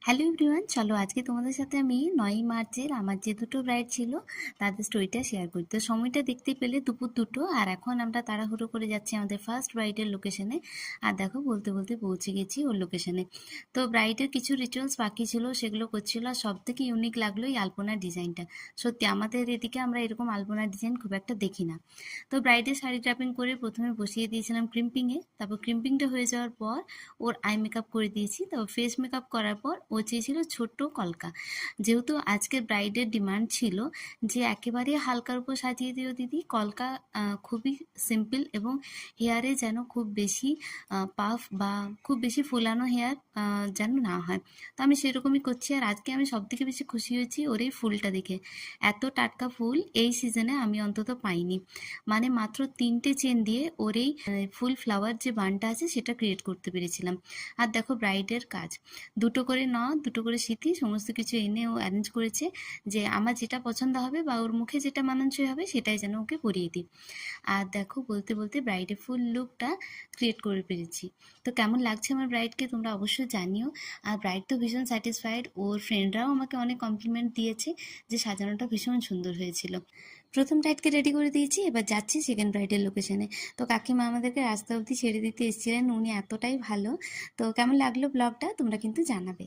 Hello everyone, চলো আজকে তোমাদের সাথে আমি 9ই মার্চের আমার যে দুটো ব্রাইড ছিল তাদের স্টোরিটা শেয়ার করি। তো সময়টা দেখতে পেলে দুপুর 2টো, আর এখন আমরা তাড়াহুড়ো করে যাচ্ছি আমাদের ফার্স্ট ব্রাইডের লোকেশনে। আর দেখো বলতে বলতে পৌঁছে গেছি ওর লোকেশনে। তো ব্রাইডের কিছু রিচুয়ালস বাকি ছিল, সেগুলো করছিল। আর সব থেকে ইউনিক লাগলো এই আলপনার ডিজাইনটা। সত্যি আমাদের এদিকে আমরা এরকম আলপনার ডিজাইন খুব একটা দেখি না। তো ব্রাইডের শাড়ি ট্র্যাপিং করে প্রথমে বসিয়ে দিয়েছিলাম ক্রিম্পিংয়ে। তারপর ক্রিম্পিংটা হয়ে যাওয়ার পর ওর আই মেকআপ করে দিয়েছি। তারপর ফেস মেকআপ করার পর ও চেয়েছিল ছোট্ট কলকা। যেহেতু আজকের ব্রাইডের ডিমান্ড ছিল যে একেবারে হালকার উপর সাজিয়ে দিও দিদি কলকা, খুবই সিম্পল এবং হেয়ারে যেন খুব বেশি পাফ বা খুব বেশি ফোলানো হেয়ার যেন না হয়। তো আমি সেরকমই করছি। আর আজকে আমি সব থেকে বেশি খুশি হয়েছি ওর এই ফুলটা দেখে। এত টাটকা ফুল এই সিজনে আমি অন্তত পাইনি। মানে মাত্র 3টে চেন দিয়ে ওর এই ফুল ফ্লাওয়ার যে বানটা আছে সেটা ক্রিয়েট করতে পেরেছিলাম। আর দেখো ব্রাইডের কাজ, দুটো করে নথ, দুটো করে সিঁথি, সমস্ত কিছু এনে ও অ্যারেঞ্জ করেছে যে আমার যেটা পছন্দ হবে বা ওর মুখে যেটা মানানসই হবে সেটাই যেন ওকে পরিয়ে দিই। আর দেখো বলতে বলতে ব্রাইডের ফুল লুকটা ক্রিয়েট করে পেরেছি। তো কেমন লাগছে আমার ব্রাইডকে তোমরা অবশ্যই জানিও। আর ব্রাইড তো ভীষণ স্যাটিসফাইড, ওর ফ্রেন্ডরাও আমাকে অনেক কমপ্লিমেন্ট দিয়েছে যে সাজানোটা ভীষণ সুন্দর হয়েছিল। প্রথম ব্রাইডকে রেডি করে দিয়েছি, এবার যাচ্ছি সেকেন্ড ব্রাইডের লোকেশনে। তো কাকিমা আমাদেরকে রাস্তা অবধি ছেড়ে দিতে এসেছিলেন, উনি এতটাই ভালো। তো কেমন লাগলো ব্লগটা তোমরা কিন্তু জানাবে।